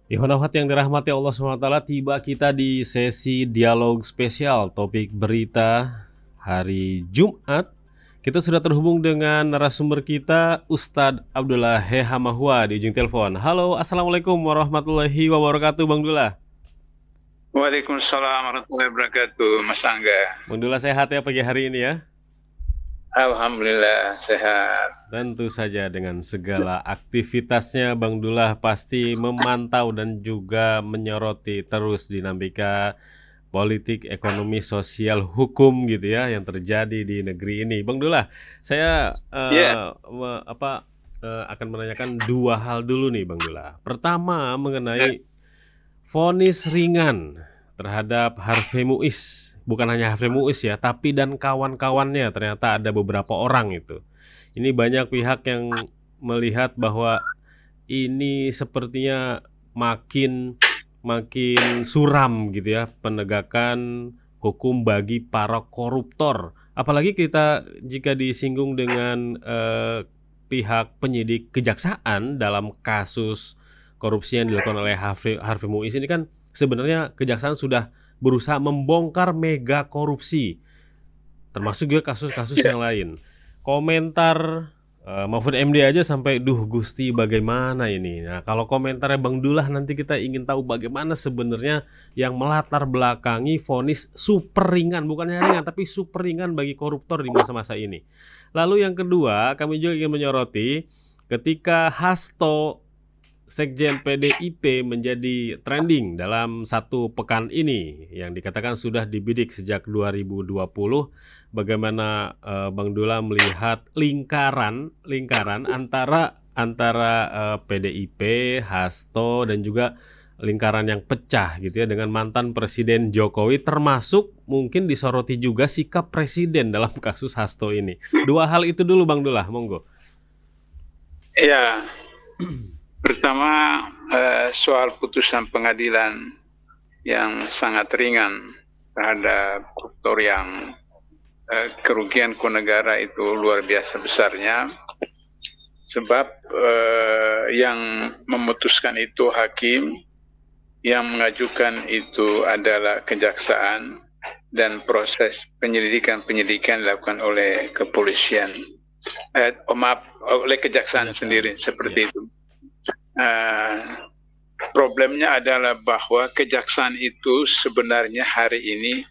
Ihwanawat yang dirahmati Allah SWT, tiba kita di sesi dialog spesial topik berita hari Jumat. Kita sudah terhubung dengan narasumber kita, Ustadz Abdullah Hehamahua di ujung telepon. Halo, Assalamualaikum warahmatullahi wabarakatuh, Bang Dullah. Waalaikumsalam warahmatullahi wabarakatuh, Mas Angga. Bang Dullah sehat ya pagi hari ini ya? Alhamdulillah sehat. Tentu saja dengan segala aktivitasnya Bang Dullah pasti memantau dan juga menyoroti terus dinamika politik, ekonomi, sosial, hukum gitu ya yang terjadi di negeri ini. Bang Dullah, saya Ya, akan menanyakan dua hal dulu nih Bang Dullah. Pertama mengenai vonis ringan terhadap Harvey Muiz. Bukan hanya Harvey Muiz ya, tapi dan kawan-kawannya, ternyata ada beberapa orang itu. Ini banyak pihak yang melihat bahwa ini sepertinya makin makin suram gitu ya penegakan hukum bagi para koruptor. Apalagi kita jika disinggung dengan pihak penyidik kejaksaan dalam kasus korupsi yang dilakukan oleh Harvey Muiz ini kan sebenarnya kejaksaan sudah berusaha membongkar mega korupsi, termasuk juga kasus-kasus ya. yang lain. Komentar Mahfud MD aja sampai duh Gusti bagaimana ini. Nah, kalau komentarnya Bang Dullah nanti kita ingin tahu bagaimana sebenarnya yang melatar belakangi vonis super ringan, bukannya ringan tapi super ringan bagi koruptor di masa-masa ini. Lalu yang kedua, kami juga ingin menyoroti ketika Hasto Sekjen PDIP menjadi trending dalam satu pekan ini yang dikatakan sudah dibidik sejak 2020. Bagaimana Bang Dula melihat lingkaran antara PDIP, Hasto dan juga lingkaran yang pecah gitu ya dengan mantan Presiden Jokowi, termasuk mungkin disoroti juga sikap Presiden dalam kasus Hasto ini. Dua hal itu dulu Bang Dula, monggo. Ya, pertama soal putusan pengadilan yang sangat ringan terhadap koruptor yang kerugian ke negara itu luar biasa besarnya, sebab yang memutuskan itu hakim, yang mengajukan itu adalah kejaksaan, dan proses penyidikan dilakukan oleh kepolisian. Oleh kejaksaan sendiri seperti itu. Problemnya adalah bahwa kejaksaan itu sebenarnya hari ini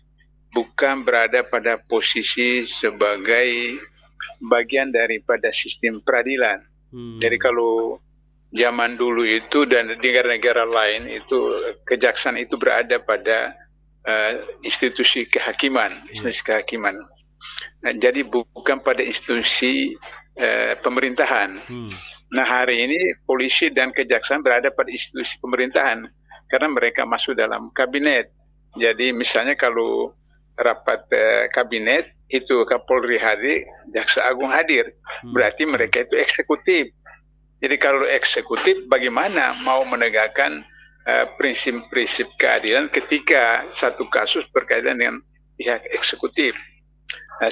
bukan berada pada posisi sebagai bagian daripada sistem peradilan. Jadi kalau zaman dulu itu dan di negara-negara lain itu kejaksaan itu berada pada institusi kehakiman. Nah, jadi bukan pada institusi pemerintahan. Nah, hari ini polisi dan kejaksaan berada pada institusi pemerintahan karena mereka masuk dalam kabinet. Jadi misalnya kalau rapat kabinet itu Kapolri hadir, Jaksa Agung hadir, berarti mereka itu eksekutif. Jadi kalau eksekutif bagaimana mau menegakkan prinsip-prinsip keadilan ketika satu kasus berkaitan dengan pihak eksekutif.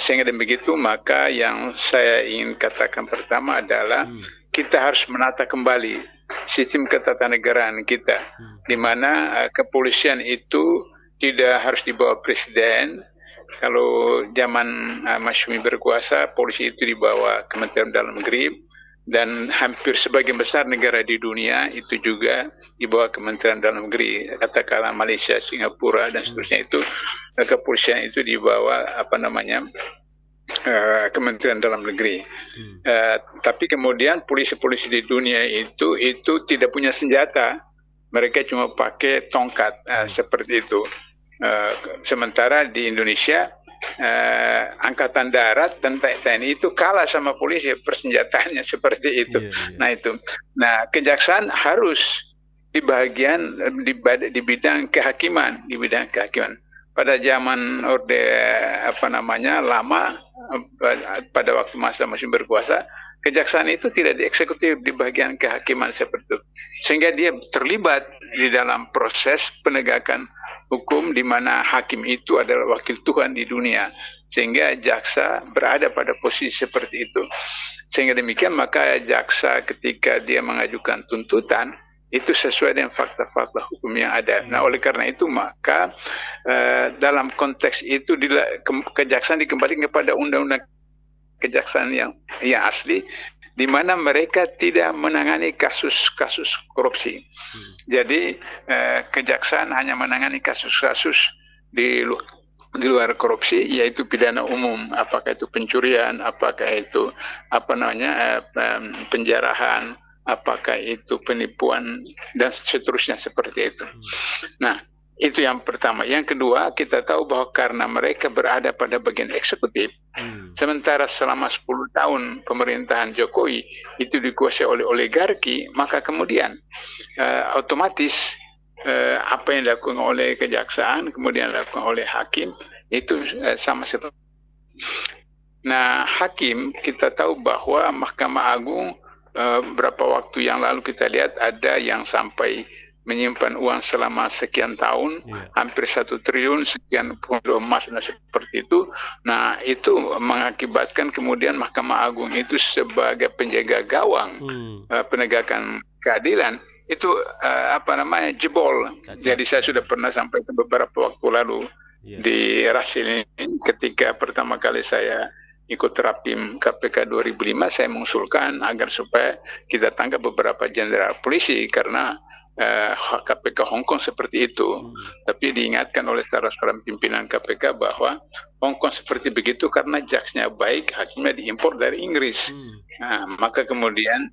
Sehingga begitu, maka yang saya ingin katakan pertama adalah kita harus menata kembali sistem ketatanegaraan kita, di mana kepolisian itu tidak harus dibawa presiden. Kalau zaman Masyumi berkuasa, polisi itu dibawa Kementerian Dalam Negeri, dan hampir sebagian besar negara di dunia itu juga di bawah Kementerian Dalam Negeri. Katakanlah Malaysia, Singapura dan seterusnya itu kepolisian itu di bawah Kementerian Dalam Negeri. Tapi kemudian polisi-polisi di dunia itu tidak punya senjata, mereka cuma pakai tongkat seperti itu. Sementara di Indonesia Angkatan Darat dan TNI itu kalah sama polisi persenjataannya seperti itu. Nah itu. Nah, kejaksaan harus di bagian di bidang kehakiman, Pada zaman Orde lama, pada waktu masa masih berkuasa, kejaksaan itu tidak dieksekutif di bagian kehakiman seperti itu. Sehingga dia terlibat di dalam proses penegakan hukum di mana hakim itu adalah wakil Tuhan di dunia. Sehingga jaksa berada pada posisi seperti itu. Sehingga demikian maka jaksa ketika dia mengajukan tuntutan itu sesuai dengan fakta-fakta hukum yang ada. Nah, oleh karena itu maka dalam konteks itu kejaksaan dikembalikan kepada undang-undang kejaksaan yang asli, di mana mereka tidak menangani kasus-kasus korupsi. Jadi kejaksaan hanya menangani kasus-kasus di luar korupsi, yaitu pidana umum, apakah itu pencurian, apakah itu penjarahan, apakah itu penipuan dan seterusnya seperti itu. Nah, itu yang pertama. Yang kedua, kita tahu bahwa karena mereka berada pada bagian eksekutif, sementara selama 10 tahun pemerintahan Jokowi itu dikuasai oleh oligarki, maka kemudian otomatis apa yang dilakukan oleh kejaksaan, kemudian dilakukan oleh hakim, itu sama seperti. Nah, hakim, kita tahu bahwa Mahkamah Agung berapa waktu yang lalu kita lihat ada yang sampai menyimpan uang selama sekian tahun, hampir 1 triliun, sekian kilo emas, dan seperti itu. Nah, itu mengakibatkan kemudian Mahkamah Agung itu sebagai penjaga gawang penegakan keadilan itu jebol. Jadi saya sudah pernah sampaikan beberapa waktu lalu di Rasil ini, ketika pertama kali saya ikut Rapim KPK 2005, saya mengusulkan agar supaya kita tangkap beberapa jenderal polisi karena KPK Hong Kong seperti itu. Tapi diingatkan oleh salah-salah pimpinan KPK bahwa Hong Kong seperti begitu karena jaksnya baik, hakimnya diimpor dari Inggris. Nah, maka kemudian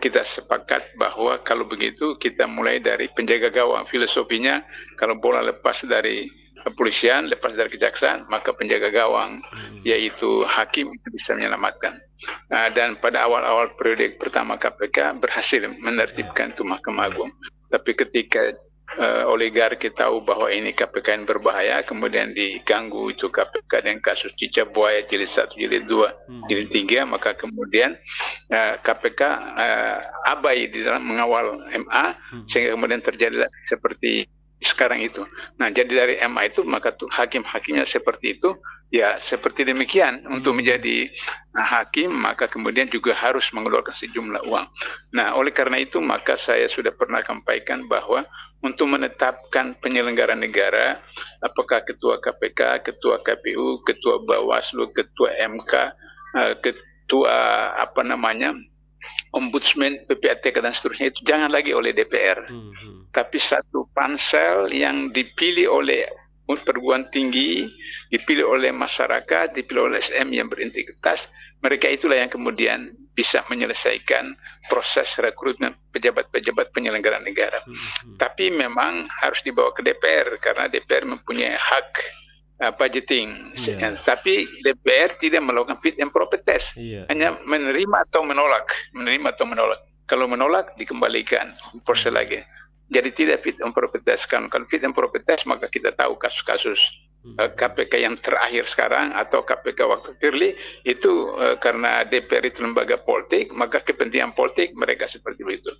kita sepakat bahwa kalau begitu kita mulai dari penjaga gawang. Filosofinya kalau bola lepas dari kepolisian, lepas dari kejaksaan, maka penjaga gawang yaitu hakim itu bisa menyelamatkan. Dan pada awal-awal periode pertama KPK berhasil menertibkan itu Mahkamah Agung. Tapi ketika oligarki tahu bahwa ini KPK yang berbahaya, kemudian diganggu itu KPK dengan kasus cicak buaya jilid 1, jilid 2, jilid 3, maka kemudian KPK abai di dalam mengawal MA, sehingga kemudian terjadi seperti sekarang itu. Nah, jadi dari MA itu maka hakim-hakimnya seperti itu, ya seperti demikian. Untuk menjadi hakim maka kemudian juga harus mengeluarkan sejumlah uang. Nah, oleh karena itu maka saya sudah pernah sampaikan bahwa untuk menetapkan penyelenggara negara, apakah ketua KPK, ketua KPU, ketua Bawaslu, ketua MK, ketua Ombudsman, PPATK dan seterusnya, itu jangan lagi oleh DPR, tapi satu pansel yang dipilih oleh perguruan tinggi, dipilih oleh masyarakat, dipilih oleh SM yang berintegritas. Mereka itulah yang kemudian bisa menyelesaikan proses rekrutmen pejabat-pejabat penyelenggara negara. Tapi memang harus dibawa ke DPR karena DPR mempunyai hak budgeting. Tapi DPR tidak melakukan fit and proper test, hanya menerima atau menolak. Kalau menolak dikembalikan proses lagi. Jadi tidak fit and proper test. Kalau fit and proper test maka kita tahu kasus-kasus KPK yang terakhir sekarang atau KPK waktu Firly itu karena DPR itu lembaga politik, maka kepentingan politik mereka seperti itu.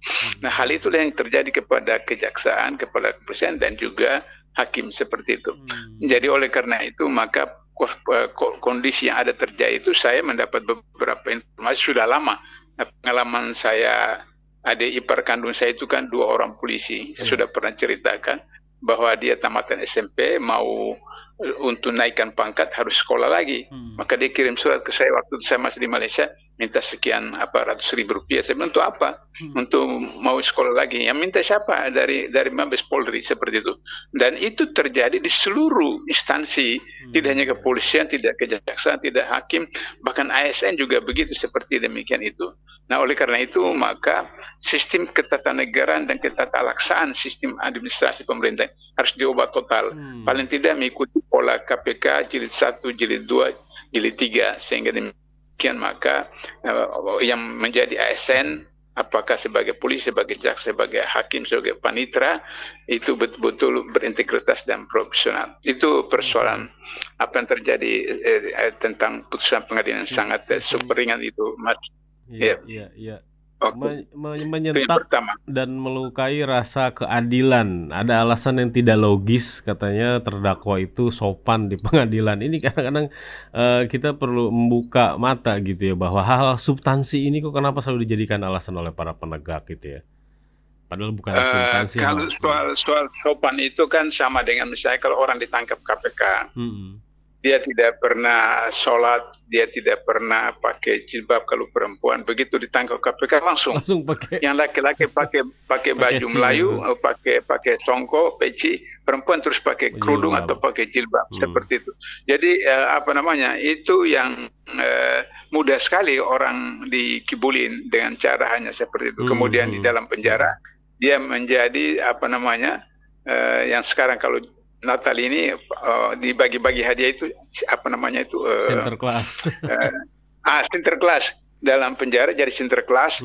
Nah, hal itulah yang terjadi kepada kejaksaan, kepada kepolisian dan juga hakim seperti itu. Jadi oleh karena itu maka kondisi yang ada terjadi itu saya mendapat beberapa informasi sudah lama. Pengalaman saya, adik ipar kandung saya itu kan 2 orang polisi. Sudah pernah ceritakan bahwa dia tamatan SMP mau untuk naikkan pangkat harus sekolah lagi. Maka dia kirim surat ke saya waktu saya masih di Malaysia, minta sekian ratus ribu rupiah. Saya bilang, untuk apa? Untuk mau sekolah lagi. Yang minta siapa? Dari Mabes Polri, seperti itu. Dan itu terjadi di seluruh instansi, tidak hanya kepolisian, tidak kejaksaan, tidak hakim, bahkan ASN juga begitu, seperti demikian itu. Nah, oleh karena itu maka sistem ketatanegaraan dan ketataklaksaan sistem administrasi pemerintah harus diubah total. Paling tidak mengikuti pola KPK jilid 1, jilid 2, jilid 3, sehingga demikian maka yang menjadi ASN, apakah sebagai polisi, sebagai jaksa, sebagai hakim, sebagai panitera, itu betul-betul berintegritas dan profesional. Itu persoalan apa yang terjadi tentang putusan pengadilan sangat super ringan itu, Mas. Iya. Menyentak dan melukai rasa keadilan. Ada alasan yang tidak logis, katanya terdakwa itu sopan di pengadilan. Ini kadang-kadang kita perlu membuka mata gitu ya, bahwa hal-hal substansi ini kok kenapa selalu dijadikan alasan oleh para penegak gitu ya. Padahal bukan substansi Kalau HAM. soal sopan itu kan sama dengan misalnya kalau orang ditangkap KPK, Hmm. dia tidak pernah sholat, dia tidak pernah pakai jilbab kalau perempuan, begitu ditangkap KPK langsung. Langsung pakai Yang laki-laki pakai baju peci, Melayu, pakai songko, peci, perempuan terus pakai kerudung jilbab. atau pakai jilbab, seperti itu. Jadi itu yang mudah sekali orang dikibulin dengan cara hanya seperti itu. Kemudian di dalam penjara dia menjadi yang sekarang kalau Natal ini dibagi-bagi hadiah itu Sinterklas. Sinterklas dalam penjara jadi Sinterklas,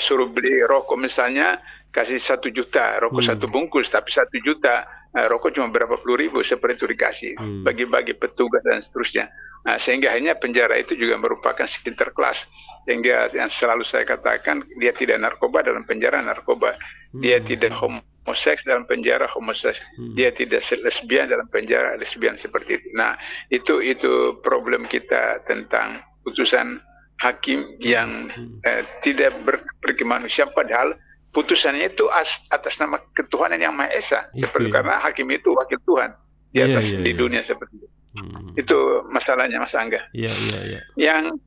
suruh beli rokok misalnya kasih 1 juta rokok 1 bungkus, tapi 1 juta rokok cuma berapa puluh ribu, seperti itu dikasih, bagi-bagi petugas dan seterusnya. Nah, sehingga akhirnya penjara itu juga merupakan Sinterklas, sehingga yang selalu saya katakan dia tidak narkoba, dalam penjara narkoba, dia tidak homoseks dalam penjara homoseks, dia tidak lesbian dalam penjara lesbian, seperti itu. Nah, itu problem kita tentang putusan hakim yang tidak berkemanusiaan, padahal putusannya itu atas nama ketuhanan yang Maha Esa, seperti karena hakim itu wakil Tuhan di atas di dunia, seperti itu. Itu masalahnya, Mas Angga. Yang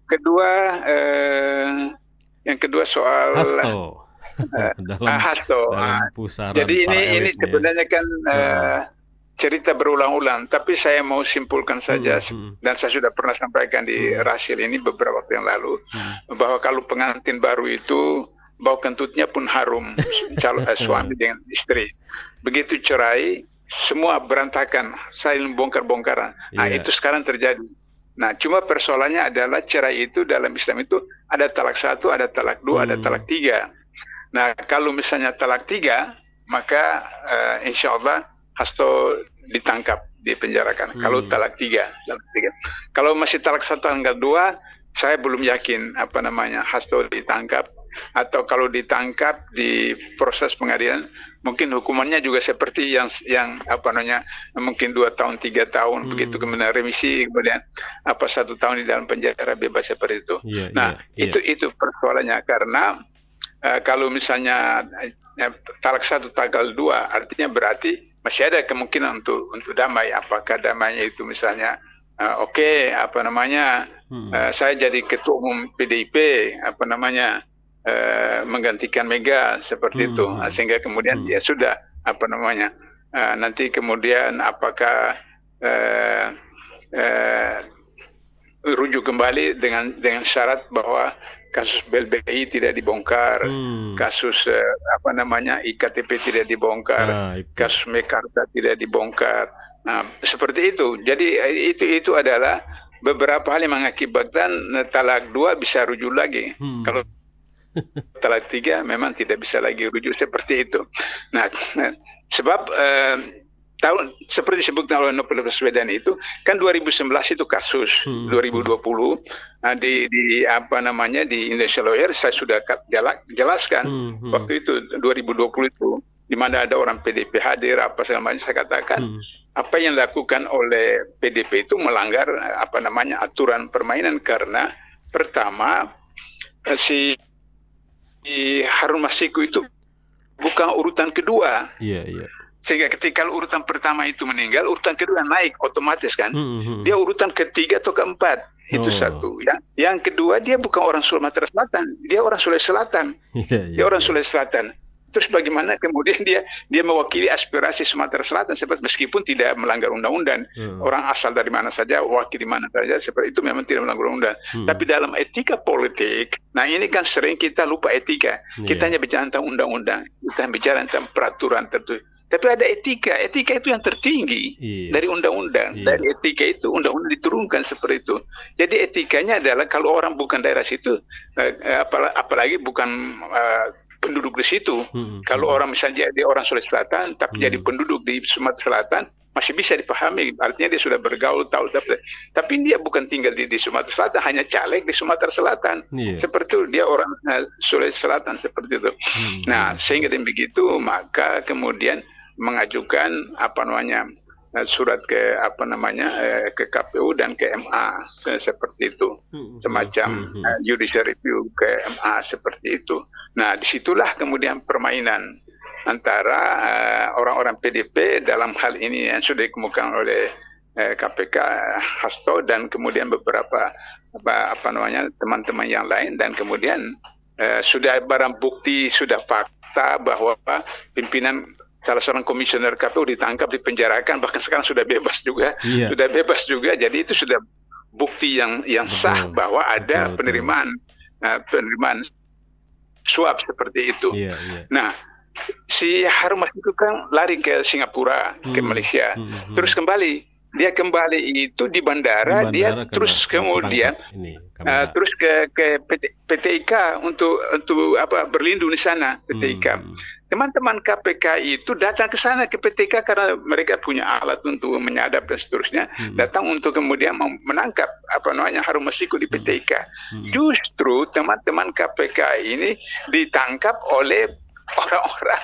kedua soal Hasto. dalam Jadi ini sebenarnya kan cerita berulang-ulang, tapi saya mau simpulkan saja, dan saya sudah pernah sampaikan di Rasil ini beberapa waktu yang lalu, bahwa kalau pengantin baru itu bau kentutnya pun harum, suami dengan istri. Begitu cerai, semua berantakan, saling bongkar-bongkaran. Nah, itu sekarang terjadi. Nah, cuma persoalannya adalah cerai itu dalam Islam itu ada talak 1, ada talak 2, ada talak 3. Nah, kalau misalnya talak 3, maka insya Allah Hasto ditangkap, dipenjarakan. Kalau talak 3. Kalau masih talak 1, talak 2, saya belum yakin Hasto ditangkap. Atau kalau ditangkap di proses pengadilan, mungkin hukumannya juga seperti yang mungkin 2 tahun 3 tahun, begitu kemudian remisi, kemudian 1 tahun di dalam penjara bebas, seperti itu. Itu persoalannya, karena kalau misalnya talak 1 tanggal 2, artinya berarti masih ada kemungkinan untuk damai. Apakah damainya itu misalnya saya jadi ketua umum PDIP, menggantikan Mega, seperti itu, sehingga kemudian ya sudah nanti kemudian apakah rujuk kembali dengan syarat bahwa kasus BLBI tidak dibongkar, kasus IKTP tidak dibongkar, kasus Mekarta tidak dibongkar. Nah, seperti itu. Jadi itu adalah beberapa hal yang mengakibatkan talak 2 bisa rujuk lagi. Kalau talak 3 memang tidak bisa lagi rujuk, seperti itu. Nah, sebab seperti disebutkan oleh Novel Baswedan itu kan 2019 itu kasus, 2020 di Indonesia Lawyer saya sudah jelaskan waktu itu 2020 itu, di mana ada orang PDP hadir segala macam, saya katakan apa yang dilakukan oleh PDP itu melanggar aturan permainan, karena pertama si Harun Masiku itu bukan urutan kedua. Sehingga ketika urutan pertama itu meninggal, urutan kedua naik otomatis kan. Dia urutan ketiga atau keempat. Itu satu. Yang kedua, dia bukan orang Sumatera Selatan, dia orang Sulawesi Selatan. Dia orang Sulawesi Selatan. Terus bagaimana kemudian dia mewakili aspirasi Sumatera Selatan, meskipun tidak melanggar undang-undang. Orang asal dari mana saja, wakil di mana saja, seperti itu memang tidak melanggar undang-undang. Tapi dalam etika politik, nah ini kan sering kita lupa etika. Kita hanya bicara tentang undang-undang, kita bicara tentang peraturan tertentu. Tapi ada etika itu yang tertinggi dari undang-undang. Dari etika itu undang-undang diturunkan, seperti itu. Jadi etikanya adalah kalau orang bukan daerah situ, apalagi bukan penduduk di situ. Kalau orang misalnya dia orang Sulawesi Selatan, tapi jadi penduduk di Sumatera Selatan, masih bisa dipahami. Artinya dia sudah bergaul, tahu. Tapi dia bukan tinggal di Sumatera Selatan, hanya caleg di Sumatera Selatan. Seperti itu, dia orang Sulawesi Selatan, seperti itu. Nah, sehingga dengan begitu, maka kemudian mengajukan surat ke apa namanya ke KPU dan ke MA seperti itu, semacam judicial review ke MA seperti itu. Nah, disitulah kemudian permainan antara orang-orang PDP dalam hal ini yang sudah dikemukakan oleh KPK Hasto dan kemudian beberapa apa namanya teman-teman yang lain, dan kemudian sudah barang bukti, sudah fakta bahwa pimpinan salah seorang komisioner KPU ditangkap, dipenjarakan, bahkan sekarang sudah bebas juga, jadi itu sudah bukti yang sah bahwa ada penerimaan suap seperti itu. Nah, si Harun Masiku kan lari ke Singapura, ke Malaysia, terus kembali. Dia kembali itu di bandara, dia terus kemudian terus ke PT IKA untuk apa berlindung di sana, PT IKA. Teman-teman KPK itu datang ke sana ke PT IKA karena mereka punya alat untuk menyadap dan seterusnya, datang untuk kemudian menangkap apa namanya Harun Masiku di PT IKA. Justru teman-teman KPK ini ditangkap oleh orang-orang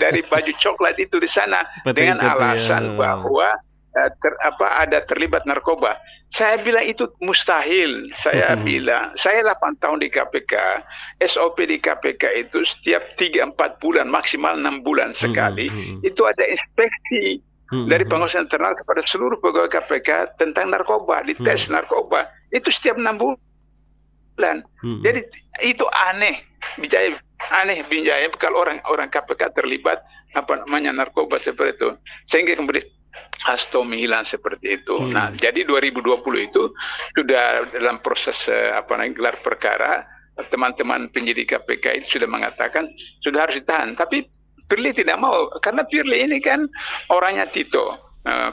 dari baju coklat itu di sana dengan alasan bahwa ada terlibat narkoba. Saya bilang itu mustahil. Saya bilang, saya 8 tahun di KPK, SOP di KPK itu setiap 3-4 bulan, maksimal 6 bulan sekali, itu ada inspeksi dari pengawas internal kepada seluruh pegawai KPK tentang narkoba, dites narkoba. Itu setiap 6 bulan. Jadi itu aneh, Binjaya kalau orang KPK terlibat apa namanya narkoba seperti itu. Sehingga kemudian Hasto menghilang seperti itu. Nah, jadi 2020 itu sudah dalam proses gelar perkara, teman-teman penyidik KPK itu sudah mengatakan sudah harus ditahan. Tapi Firly tidak mau, karena Firly ini kan orangnya Tito.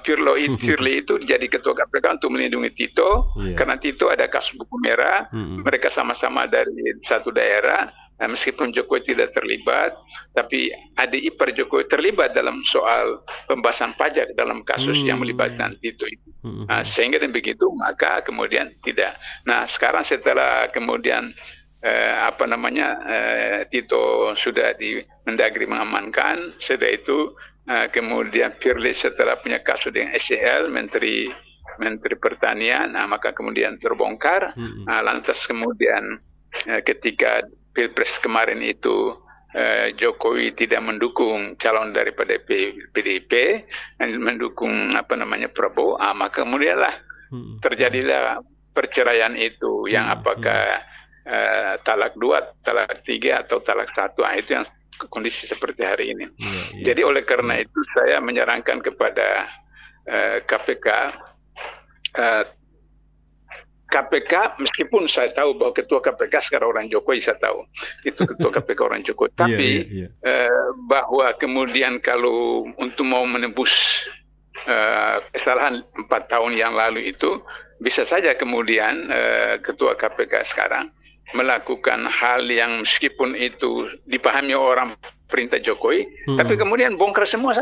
Firly itu jadi ketua KPK untuk melindungi Tito, karena Tito ada kasus buku merah, mereka sama-sama dari satu daerah. Meskipun Jokowi tidak terlibat, tapi adik ipar Jokowi terlibat dalam soal pembahasan pajak dalam kasus yang melibatkan Tito itu. Sehingga dan begitu, maka kemudian tidak. Nah, sekarang setelah kemudian Tito sudah di Mendagri mengamankan, setelah itu kemudian Firly setelah punya kasus dengan SCL, Menteri Pertanian, maka kemudian terbongkar. Lantas kemudian ketika Pilpres kemarin itu Jokowi tidak mendukung calon daripada PDIP, mendukung Prabowo, maka kemudianlah terjadilah perceraian itu, yang apakah talak 2, talak 3 atau talak 1, itu yang kondisi seperti hari ini. Jadi oleh karena itu saya menyarankan kepada KPK, meskipun saya tahu bahwa ketua KPK sekarang orang Jokowi, saya tahu itu ketua KPK orang Jokowi, tapi bahwa kemudian kalau untuk mau menebus kesalahan 4 tahun yang lalu itu, bisa saja kemudian ketua KPK sekarang melakukan hal yang meskipun itu dipahami orang perintah Jokowi, tapi kemudian bongkar semua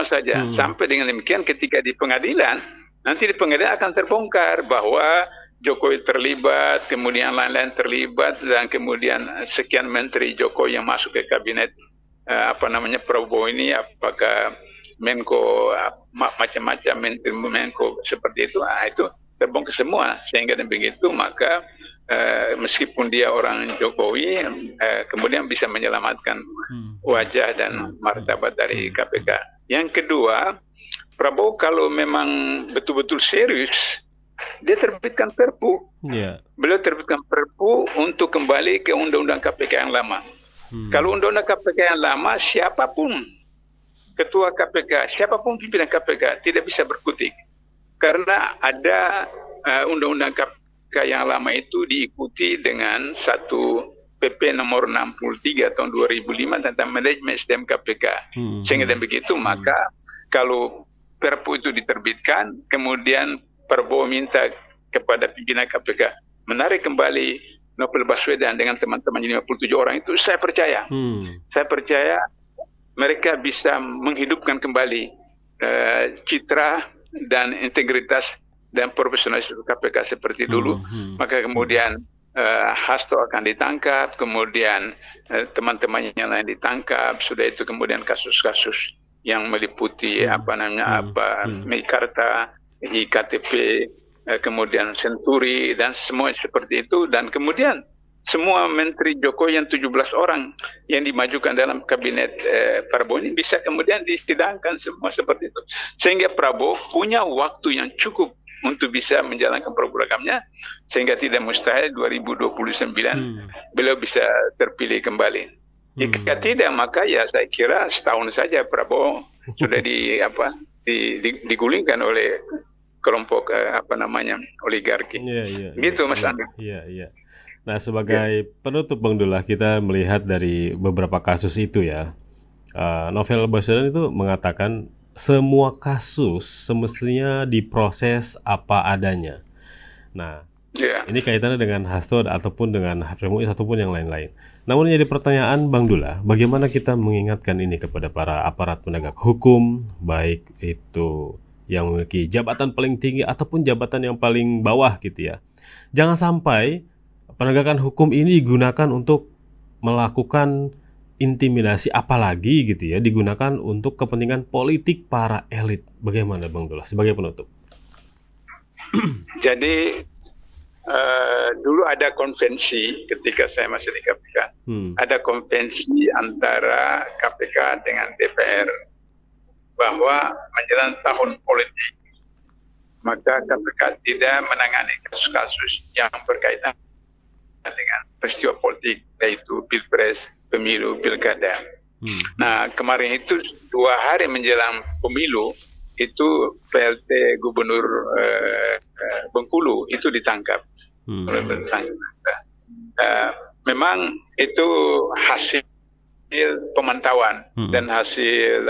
saja, sampai dengan demikian ketika di pengadilan, nanti di pengadilan akan terbongkar bahwa Jokowi terlibat, kemudian lain-lain terlibat, dan kemudian sekian menteri Jokowi yang masuk ke kabinet Prabowo ini, apakah Menko macam-macam, menteri Menko seperti itu, itu terbongkar semua. Sehingga dan begitu, maka meskipun dia orang Jokowi, kemudian bisa menyelamatkan wajah dan martabat dari KPK. Yang kedua, Prabowo kalau memang betul-betul serius, dia terbitkan Perpu. Beliau terbitkan Perpu untuk kembali ke Undang-Undang KPK yang lama. Kalau Undang-Undang KPK yang lama, siapapun ketua KPK, siapapun pimpinan KPK tidak bisa berkutik. Karena ada Undang-Undang KPK yang lama itu diikuti dengan satu PP nomor 63 tahun 2005 tentang manajemen SDM KPK. Sehingga dan begitu, maka kalau Perpu itu diterbitkan, kemudian Prabowo minta kepada pimpinan KPK menarik kembali Novel Baswedan dengan teman-teman 57 orang itu, saya percaya. Saya percaya mereka bisa menghidupkan kembali citra dan integritas dan profesionalisme KPK seperti dulu. Maka kemudian Hasto akan ditangkap, kemudian teman-temannya yang lain ditangkap, sudah itu kemudian kasus-kasus yang meliputi Meikarta, IKTP, kemudian Senturi dan semua seperti itu, dan kemudian semua menteri Jokowi yang 17 orang yang dimajukan dalam kabinet Prabowo ini bisa kemudian disidangkan semua seperti itu. Sehingga Prabowo punya waktu yang cukup untuk bisa menjalankan programnya, sehingga tidak mustahil 2029 beliau bisa terpilih kembali. Jika tidak, maka ya saya kira setahun saja Prabowo sudah digulingkan oleh kelompok oligarki. Gitu Mas Andi. Iya. Nah, sebagai penutup Bang Dullah, kita melihat dari beberapa kasus itu ya. Novel Baswedan itu mengatakan semua kasus semestinya diproses apa adanya. Nah, ini kaitannya dengan Hasto ataupun dengan Harvey Muiz ataupun yang lain-lain. Namun jadi pertanyaan Bang Dullah, bagaimana kita mengingatkan ini kepada para aparat penegak hukum, baik itu yang memiliki jabatan paling tinggi ataupun jabatan yang paling bawah gitu ya. Jangan sampai penegakan hukum ini digunakan untuk melakukan intimidasi, apalagi gitu ya, digunakan untuk kepentingan politik para elit. Bagaimana Bang Dullah sebagai penutup? Jadi dulu ada konvensi ketika saya masih di KPK. Ada konvensi antara KPK dengan DPR bahwa menjelang tahun politik maka KPK tidak menangani kasus-kasus yang berkaitan dengan peristiwa politik, yaitu pilpres, pemilu, pilkada. Nah, kemarin itu 2 hari menjelang pemilu itu PLT Gubernur Bengkulu itu ditangkap. Memang itu hasil pemantauan dan hasil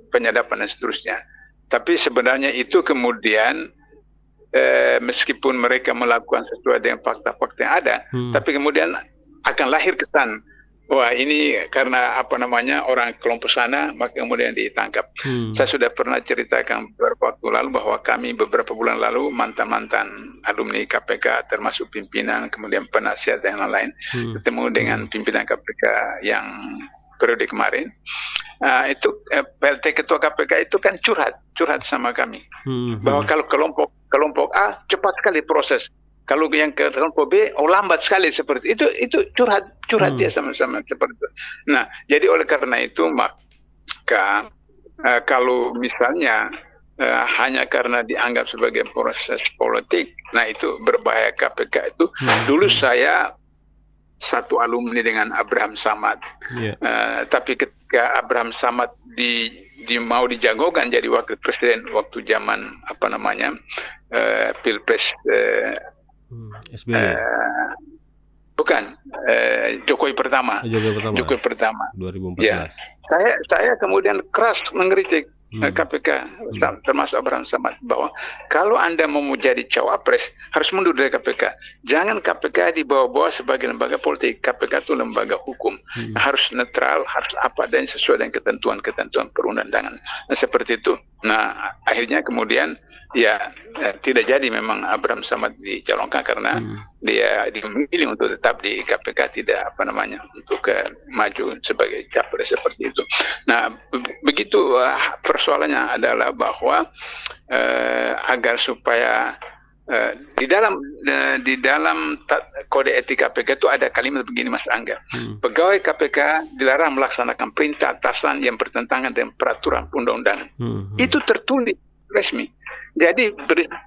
penyadapan dan seterusnya. Tapi sebenarnya itu kemudian meskipun mereka melakukan sesuai dengan fakta-fakta yang ada, tapi kemudian akan lahir kesan, wah ini karena orang kelompok sana, maka kemudian ditangkap. Saya sudah pernah ceritakan beberapa waktu lalu bahwa kami beberapa bulan lalu mantan-mantan alumni KPK termasuk pimpinan, kemudian penasihat dan lain-lain, ketemu dengan pimpinan KPK yang periode kemarin. Itu PLT Ketua KPK itu kan curhat sama kami bahwa kalau kelompok A cepat sekali proses, kalau yang ke kelompok B lambat sekali seperti itu curhat dia sama-sama seperti itu. Nah, jadi oleh karena itu maka kalau misalnya hanya karena dianggap sebagai proses politik, nah itu berbahaya KPK itu. Dulu saya satu alumni dengan Abraham Samad, tapi ketika Abraham Samad mau dijagokan jadi wakil presiden waktu zaman pilpres SBY. Bukan, Jokowi pertama 2014. Ya. Saya kemudian keras mengkritik KPK, termasuk Abraham Samad, bahwa kalau Anda mau jadi cawapres harus mundur dari KPK. Jangan KPK dibawa-bawa sebagai lembaga politik. KPK itu lembaga hukum, harus netral, harus apa dan sesuai dengan ketentuan perundangan. Nah, seperti itu. Nah, akhirnya kemudian tidak jadi memang Abraham Samad dicalonkan karena dia memilih untuk tetap di KPK, tidak untuk maju sebagai capres seperti itu. Nah, begitu persoalannya adalah bahwa agar supaya di dalam kode etik KPK itu ada kalimat begini, Mas Angga. Pegawai KPK dilarang melaksanakan perintah atasan yang bertentangan dengan peraturan undang-undangan. Itu tertulis resmi. Jadi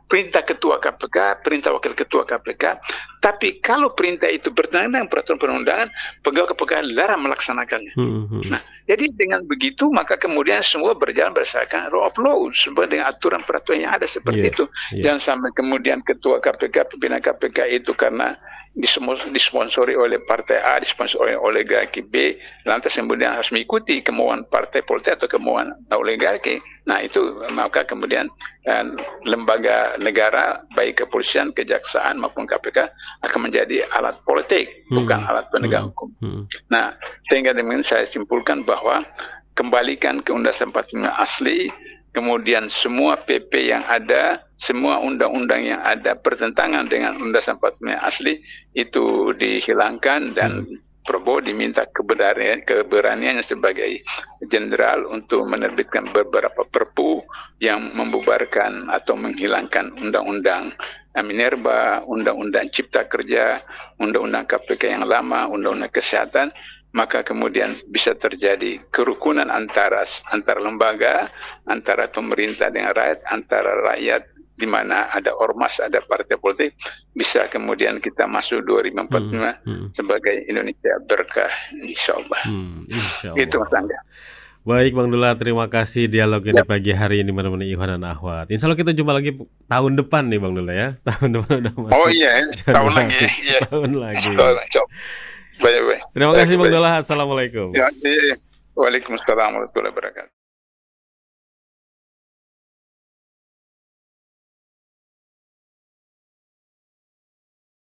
perintah ketua KPK, perintah wakil ketua KPK, tapi kalau perintah itu bertentangan dengan peraturan perundangan, pegawai KPK dilarang melaksanakannya. Nah, jadi dengan begitu maka kemudian semua berjalan berdasarkan rule of law, semua dengan aturan peraturan yang ada seperti itu. Jangan sampai kemudian ketua KPK, pimpinan KPK itu karena disponsori oleh partai A, disponsori oleh oligarki B, lantas kemudian harus mengikuti kemauan partai politik atau kemauan oligarki. Nah, itu maka kemudian lembaga negara baik kepolisian, kejaksaan maupun KPK akan menjadi alat politik, bukan alat penegak hukum. Nah, sehingga demikian saya simpulkan bahwa kembalikan ke Undang-Undang 45 asli, kemudian semua PP yang ada, semua undang-undang yang ada bertentangan dengan Undang-Undang 45 asli itu dihilangkan dan Prabowo diminta keberaniannya sebagai jenderal untuk menerbitkan beberapa perpu yang membubarkan atau menghilangkan undang-undang Minerba, undang-undang Cipta Kerja, undang-undang KPK yang lama, undang-undang kesehatan, maka kemudian bisa terjadi kerukunan antara lembaga, antara pemerintah dengan rakyat, antara rakyat di mana ada ormas, ada partai politik, bisa kemudian kita masuk 2045 sebagai Indonesia berkah, insya Allah. Insya Itu Allah. Mas Angga. Baik Bang Dula, terima kasih dialog ini pagi hari ini menemani Ikhwan dan Akhwat. Insya Allah kita jumpa lagi tahun depan nih Bang Dula ya. Tahun depan udah masuk. Oh iya, tahun lagi. Januari. Iya. Tahun lagi. Baik. Terima kasih Bang Dula. Assalamualaikum. Ya, Waalaikumsalam warahmatullahi wabarakatuh.